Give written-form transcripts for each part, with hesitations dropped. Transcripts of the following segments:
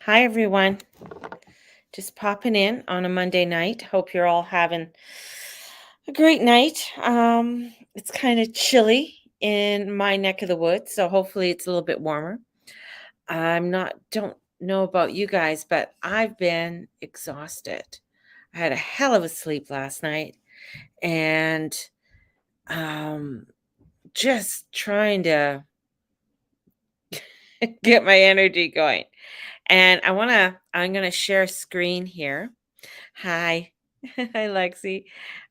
Hi, everyone. Just popping in on a Monday night. Hope you're all having a great night. It's kind of chilly in my neck of the woods, so hopefully it's a little bit warmer. Don't know about you guys, but I've been exhausted. I had a hell of a sleep last night and um, just trying to get my energy going. And I'm going to share screen here. Hi. Hi, Lexi.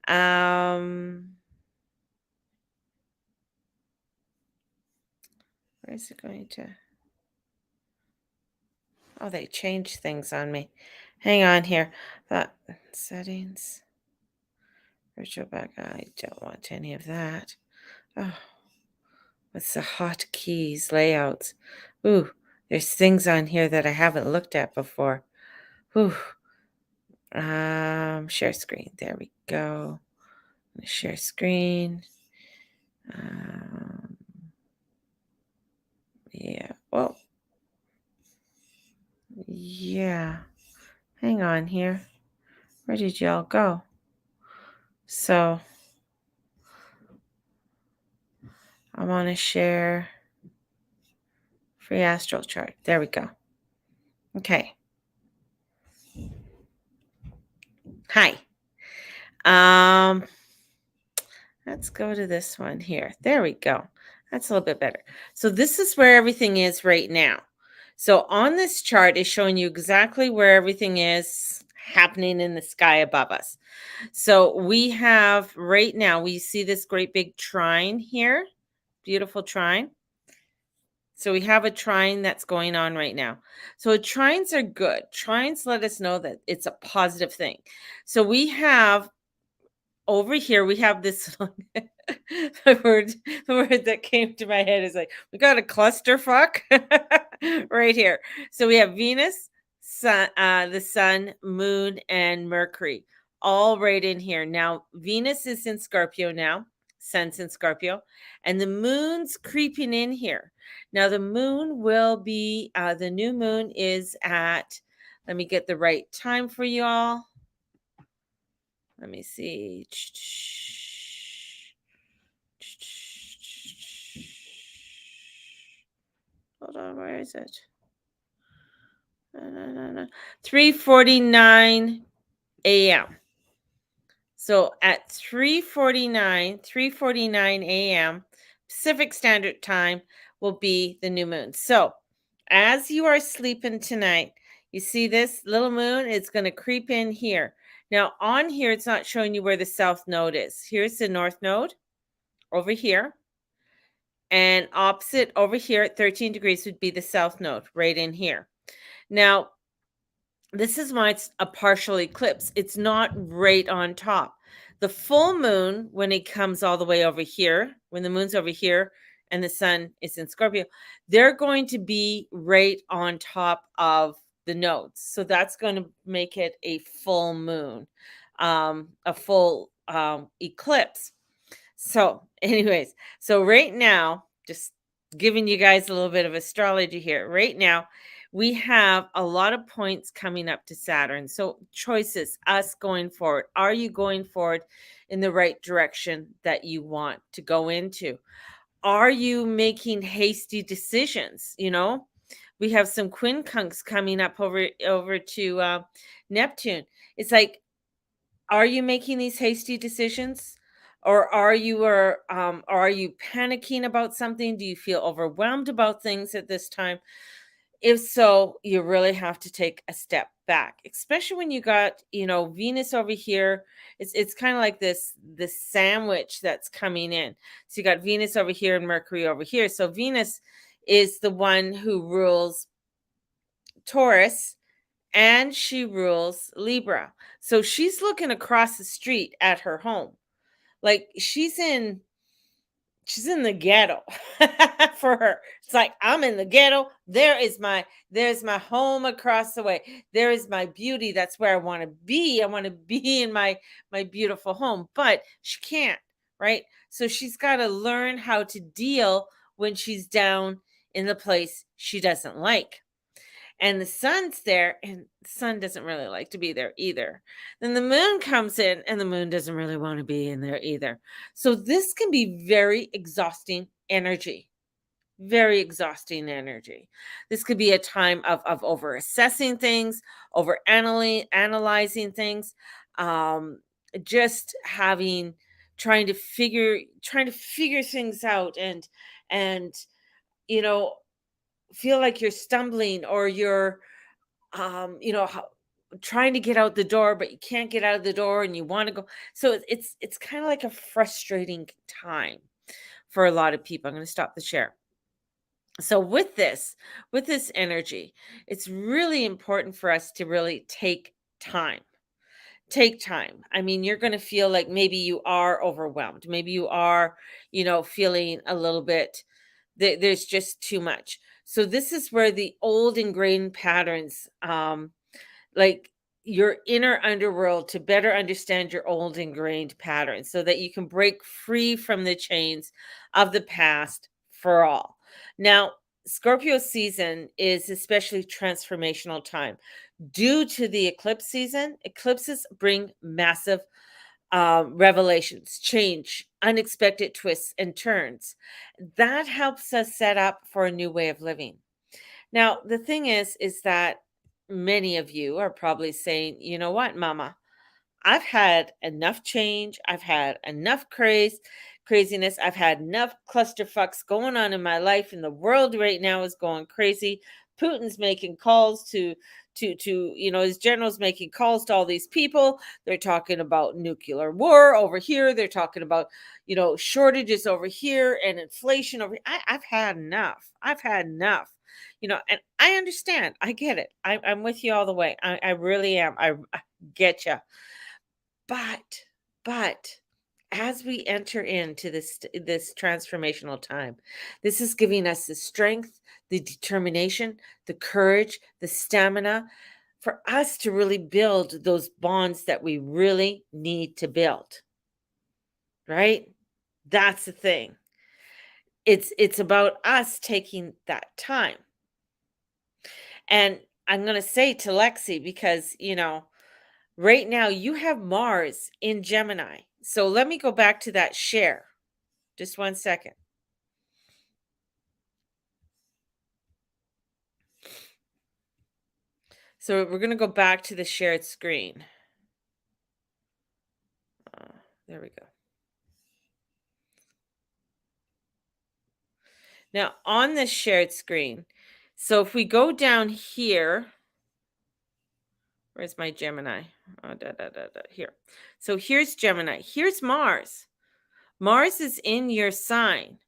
Um, where is it going to? Oh, they changed things on me. Hang on here. That settings, virtual back. I don't want any of that. Oh, what's the hotkeys layouts? Ooh, there's things on here that I haven't looked at before. Ooh. Share screen. There we go. Share screen. Um, yeah. Well, yeah. Hang on here. Where did y'all go? So I want to share free astral chart. There we go. Okay. Hi. Um, let's go to this one here. There we go. That's a little bit better. So this is where everything is right now. So on this chart is showing you exactly where everything is happening in the sky above us. So we have right now, we see this great big trine here. Beautiful trine. So we have a trine that's going on right now. So trines are good. Trines let us know that it's a positive thing. So we have over here, we have this the word that came to my head is like we got a clusterfuck right here. So we have Venus, the sun, moon, and Mercury all right in here. Now Venus is in Scorpio now, sun's in Scorpio, and the moon's creeping in here. Now the moon will be the new moon is at, let me get the right time for you all. Let me see. Hold on, where is it? No. 3:49 a.m. So at 3:49 a.m. Pacific Standard Time will be the new moon. So as you are sleeping tonight, you see this little moon, it's going to creep in here. Now on here, it's not showing you where the south node is. Here's the north node over here. And opposite over here at 13 degrees would be the south node right in here. Now, this is why it's a partial eclipse. It's not right on top. The full moon, when it comes all the way over here, when the moon's over here and the sun is in Scorpio, they're going to be right on top of the nodes. So that's going to make it a full moon, a full eclipse. So, anyways, so right now, just giving you guys a little bit of astrology here. Right now, we have a lot of points coming up to Saturn. So, choices, us going forward. Are you going forward in the right direction that you want to go into? Are you making hasty decisions? We have some quincunx coming up over to Neptune. It's like, are you making these hasty decisions? Or are you panicking about something? Do you feel overwhelmed about things at this time? If so, you really have to take a step back, especially when you got, Venus over here. It's kind of like this sandwich that's coming in. So you got Venus over here and Mercury over here. So Venus is the one who rules Taurus and she rules Libra. So she's looking across the street at her home. Like she's in the ghetto for her. It's like I'm in the ghetto. There's my home across the way. There is my beauty. That's where I want to be. I want to be in my beautiful home, but she can't, right? So she's got to learn how to deal when she's down in the place she doesn't like. and the sun's there, and the sun doesn't really like to be there either. Then the moon comes in, and the moon doesn't really want to be in there either. So this can be very exhausting energy. Very exhausting energy. This could be a time of over assessing things, over analyzing things, um, just having trying to figure things out, and you know feel like you're stumbling, or you're trying to get out the door, but you can't get out of the door and you want to go. So it's kind of like a frustrating time for a lot of people. I'm going to stop the share. So with this energy, it's really important for us to really time take time. I mean, you're going to feel like maybe you are overwhelmed, maybe you are feeling a little bit, there's just too much. So this is where the old ingrained patterns, like your inner underworld, to better understand your old ingrained patterns so that you can break free from the chains of the past for all. Now, Scorpio season is especially transformational time. Due to the eclipse season, eclipses bring massive revelations, change, unexpected twists and turns. That helps us set up for a new way of living. Now, the thing is that many of you are probably saying, you know what, Mama, I've had enough change. I've had enough craziness. I've had enough clusterfucks going on in my life, and the world right now is going crazy. Putin's making calls to his generals, making calls to all these people. They're talking about nuclear war over here. They're talking about shortages over here and inflation over here. I've had enough. I've had enough. And I understand. I get it. I'm with you all the way. I really am. I get you. But as we enter into this transformational time, this is giving us the strength, the determination, the courage, the stamina for us to really build those bonds that we really need to build, right? That's the thing. It's about us taking that time. And I'm going to say to Lexi, because right now, you have Mars in Gemini. So let me go back to that share. Just one second. So we're going to go back to the shared screen. There we go. Now, on this shared screen, so if we go down here, where's my Gemini? Here. So here's Gemini. Here's Mars. Mars is in your sign.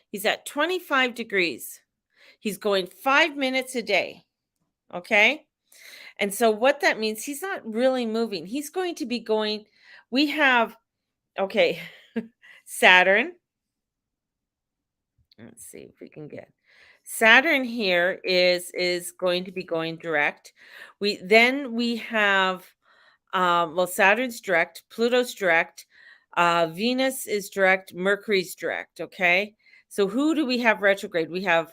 He's at 25 degrees. He's going 5 minutes a day. Okay? And so what that means, he's not really moving. He's going to be going, we have, okay, Saturn. Let's see if we can get Saturn here is going to be going direct. We have Saturn's direct, Pluto's direct, Venus is direct, Mercury's direct, okay? So who do we have retrograde? We have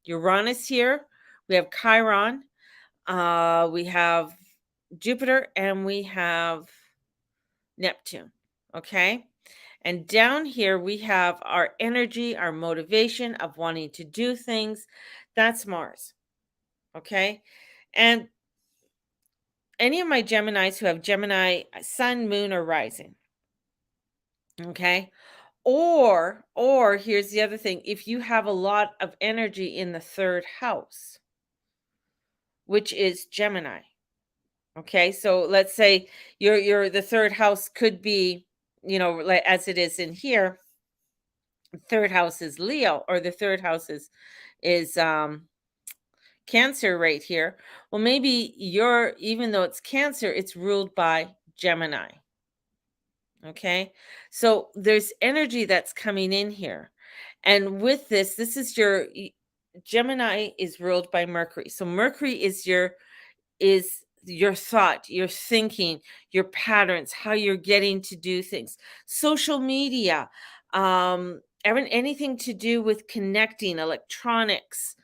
Uranus here, we have Chiron, we have Jupiter, and we have Neptune, okay? And down here, we have our energy, our motivation of wanting to do things. That's Mars, okay? And any of my Geminis who have Gemini sun, moon, or rising, okay? Or here's the other thing. If you have a lot of energy in the third house, which is Gemini, okay? So let's say the third house could be, like as it is in here, third house is Leo, or the third house is Cancer right here. Well, maybe even though it's Cancer, it's ruled by Gemini. Okay? So there's energy that's coming in here. And with this is Gemini is ruled by Mercury. So Mercury is your thought, your thinking, your patterns, how you're getting to do things. Social media, anything to do with connecting, electronics,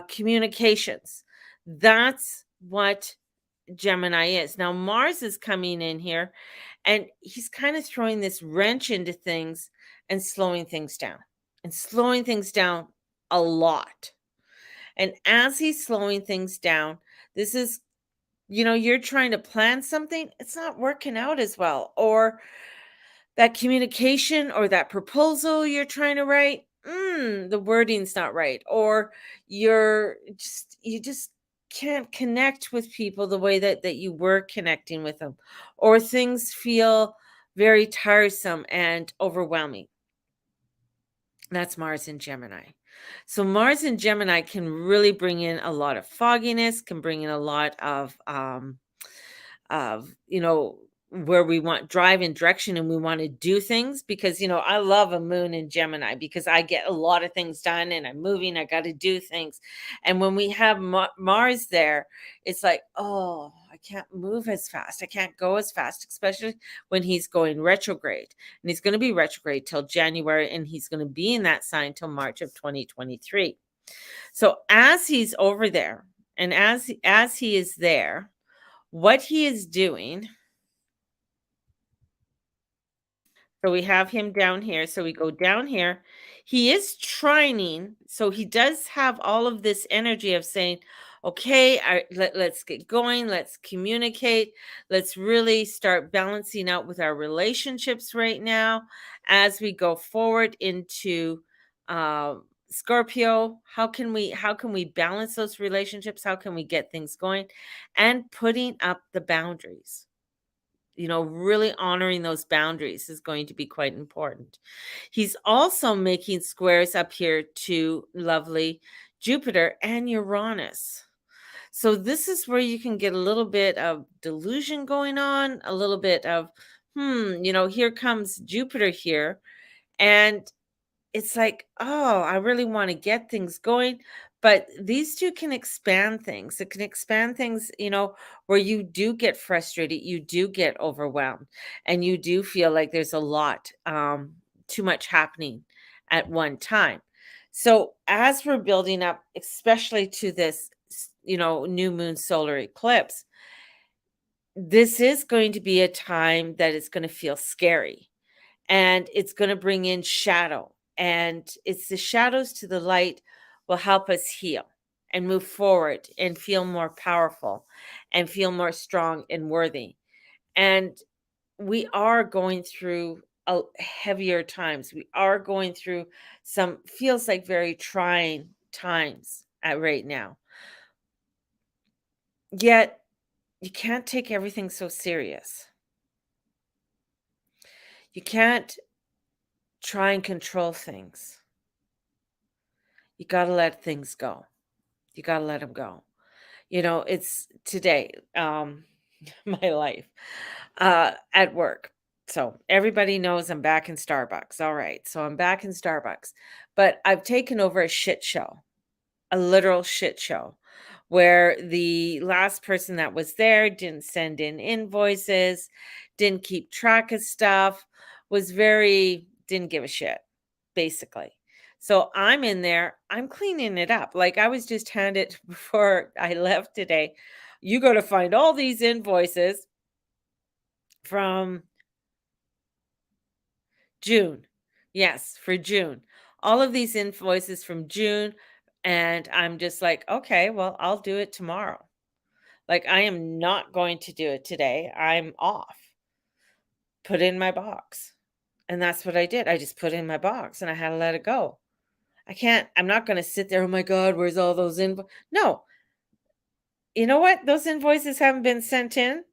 communications. That's what Gemini is. Now, Mars is coming in here and he's kind of throwing this wrench into things and slowing things down a lot. And as he's slowing things down, this is, you're trying to plan something, it's not working out as well. Or that communication or that proposal you're trying to write, the wording's not right. Or you just can't connect with people the way that you were connecting with them. Or things feel very tiresome and overwhelming. That's Mars in Gemini. So Mars in Gemini can really bring in a lot of fogginess, can bring in a lot of where we want drive and direction and we want to do things. Because I love a moon in Gemini because I get a lot of things done and I'm moving, I got to do things. And when we have Mars there, it's like, oh, I can't move as fast, I can't go as fast, especially when he's going retrograde. And he's going to be retrograde till January, and he's going to be in that sign till March of 2023. So as he's over there, and as he is there, what he is doing, so we have him down here. So we go down here. He is trining. So he does have all of this energy of saying, okay, let's get going. Let's communicate. Let's really start balancing out with our relationships right now as we go forward into Scorpio. How can we balance those relationships? How can we get things going? And putting up the boundaries. Really honoring those boundaries is going to be quite important. He's also making squares up here to lovely Jupiter and Uranus. So this is where you can get a little bit of delusion going on, a little bit of, here comes Jupiter here. And it's like, oh, I really want to get things going. But these two can expand things. It can expand things, where you do get frustrated, you do get overwhelmed, and you do feel like there's a lot, too much happening at one time. So as we're building up, especially to this, new moon solar eclipse, this is going to be a time that is going to feel scary, and it's going to bring in shadow, and it's the shadows to the light will help us heal and move forward and feel more powerful and feel more strong and worthy. And we are going through heavier times, we are going through some feels like very trying times at right now. Yet you can't take everything so serious. You can't try and control things. You got to let things go. You got to let them go. It's today, my life, at work. So everybody knows I'm back in Starbucks. All right. So I'm back in Starbucks, but I've taken over a shit show, a literal shit show, where the last person that was there didn't send in invoices, didn't keep track of stuff, didn't give a shit, basically. So I'm in there, I'm cleaning it up. Like I was just handed before I left today. You got to find all these invoices from June. Yes, for June. All of these invoices from June. And I'm just like, okay, well, I'll do it tomorrow. Like, I am not going to do it today. I'm off. Put it in my box. And that's what I did. I just put it in my box and I had to let it go. I'm not going to sit there. Oh my God, where's all those invoices? No. You know what? Those invoices haven't been sent in.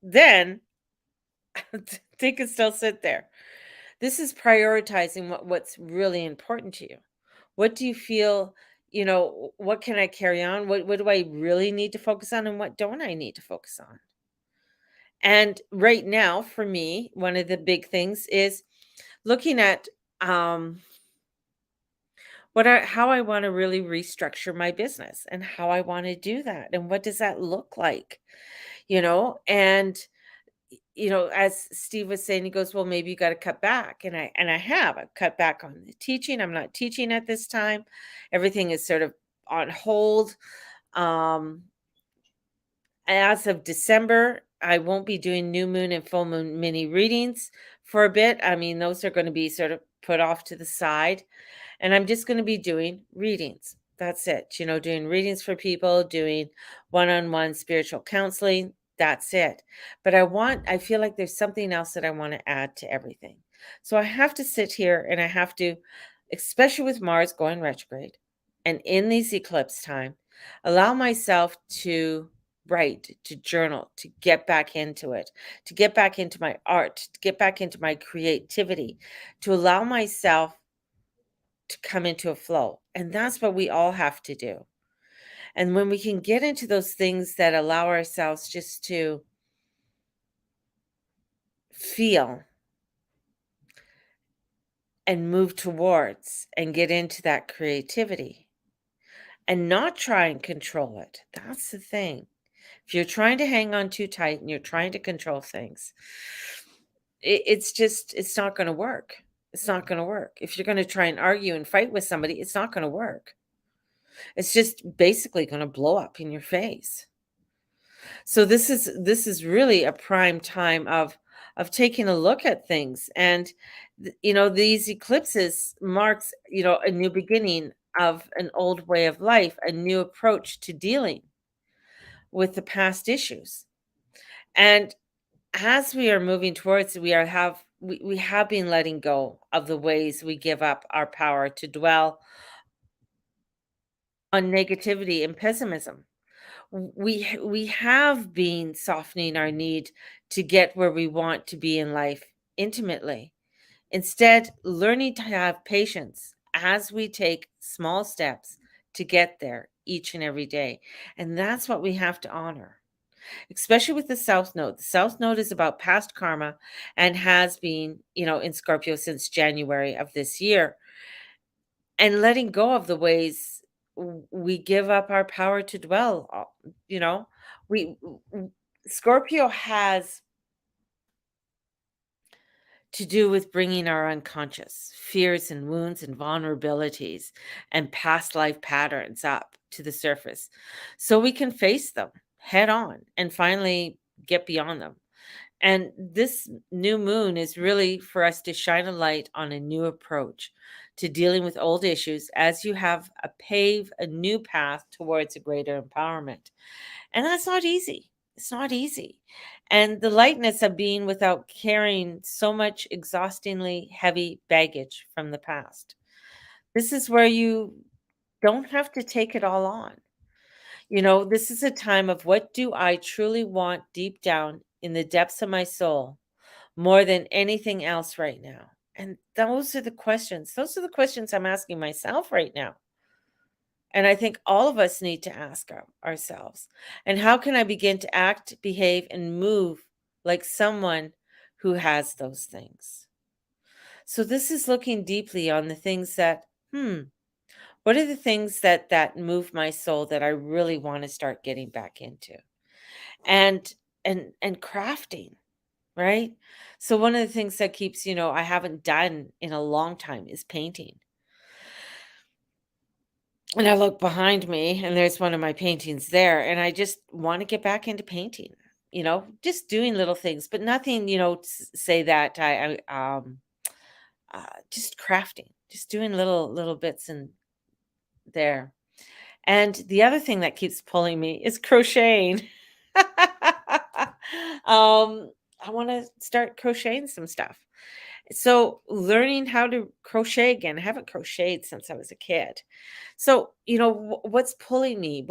Then they can still sit there. This is prioritizing what's really important to you. What do you feel, what can I carry on? What do I really need to focus on and what don't I need to focus on? And right now, for me, one of the big things is looking at how I want to really restructure my business and how I want to do that and what does that look like, and as Steve was saying, he goes, "Well, maybe you gotta cut back." And I have. I've cut back on the teaching. I'm not teaching at this time. Everything is sort of on hold. Um, as of December, I won't be doing new moon and full moon mini readings for a bit. I mean, those are gonna be sort of put off to the side, and I'm just gonna be doing readings. That's it. Doing readings for people, doing one-on-one spiritual counseling. That's it. But I feel like there's something else that I want to add to everything. So I have to sit here and I have to, especially with Mars going retrograde and in these eclipse time, allow myself to write, to journal, to get back into it, to get back into my art, to get back into my creativity, to allow myself to come into a flow. And that's what we all have to do. And when we can get into those things that allow ourselves just to feel and move towards and get into that creativity and not try and control it. That's the thing. If you're trying to hang on too tight and you're trying to control things, it's not going to work. It's not going to work. If you're going to try and argue and fight with somebody, it's not going to work. It's just basically going to blow up in your face. So this is really a prime time of taking a look at things. And these eclipses marks a new beginning of an old way of life, a new approach to dealing with the past issues. And as we are moving towards it, we have been letting go of the ways we give up our power to dwell on negativity and pessimism. We have been softening our need to get where we want to be in life intimately. Instead, learning to have patience as we take small steps to get there each and every day. And that's what we have to honor, especially with the South Node. The South Node is about past karma and has been, in Scorpio since January of this year. And letting go of the ways we give up our power to dwell. You know, we Scorpio has to do with bringing our unconscious fears and wounds and vulnerabilities and past life patterns up to the surface so we can face them head on and finally get beyond them. And this new moon is really for us to shine a light on a new approach to dealing with old issues as you have pave a new path towards a greater empowerment. And that's not easy. It's not easy. And the lightness of being without carrying so much exhaustingly heavy baggage from the past. This is where you don't have to take it all on. This is a time of what do I truly want deep down in the depths of my soul more than anything else right now? And those are the questions. Those are the questions I'm asking myself right now. And I think all of us need to ask ourselves. And how can I begin to act, behave, and move like someone who has those things? So this is looking deeply on the things that, what are the things that move my soul that I really want to start getting back into? And and crafting, right? So one of the things that keeps, I haven't done in a long time is painting. And I look behind me and there's one of my paintings there. And I just want to get back into painting, just doing little things, but nothing, say that just crafting, just doing little bits in there. And the other thing that keeps pulling me is crocheting. I want to start crocheting some stuff. So learning how to crochet again. I haven't crocheted since I was a kid. So, what's pulling me?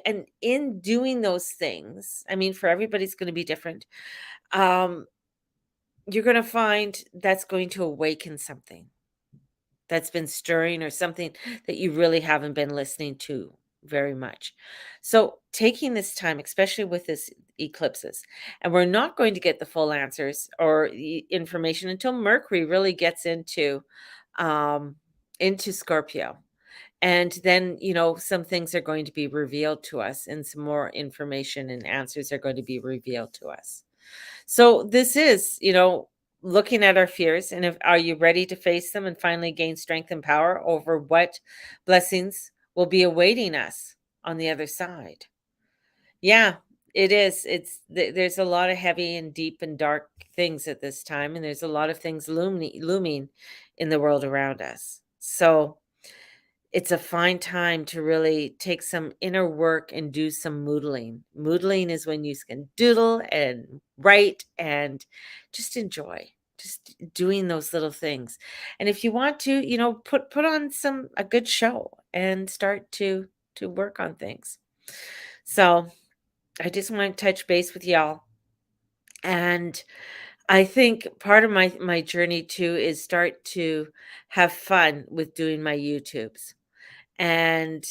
And in doing those things, I mean, for everybody's going to be different. Um, you're going to find that's going to awaken something that's been stirring or something that you really haven't been listening to very much. So, taking this time, especially with this eclipses, and we're not going to get the full answers or information until Mercury really gets um into Scorpio. And then, some things are going to be revealed to us and some more information and answers are going to be revealed to us. So this is, looking at our fears, and if are you ready to face them and finally gain strength and power over what blessings will be awaiting us on the other side? Yeah, it is. There's a lot of heavy and deep and dark things at this time, and there's a lot of things looming in the world around us. So it's a fine time to really take some inner work and do some moodling. Moodling is when you can doodle and write and just enjoy just doing those little things. And if you want to, put on a good show and start to work on things. So I just want to touch base with y'all. And I think part of my journey too is start to have fun with doing my YouTubes and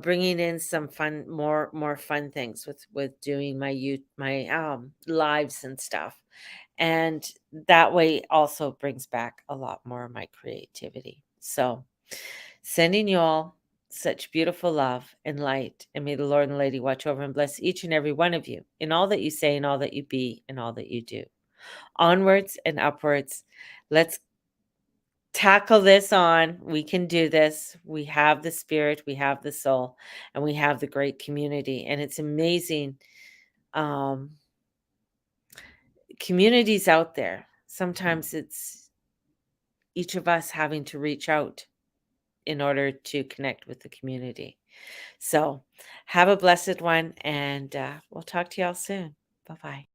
bringing in some fun, more fun things with doing my lives and stuff, and that way also brings back a lot more of my creativity. So, sending you all such beautiful love and light, and may the Lord and the Lady watch over and bless each and every one of you in all that you say, and all that you be, and all that you do. Onwards and upwards. Let's tackle this on. We can do this. We have the spirit, we have the soul, and we have the great community. And it's amazing. Um, Communities out there. Sometimes it's each of us having to reach out in order to connect with the community. So have a blessed one, and we'll talk to y'all soon. Bye bye.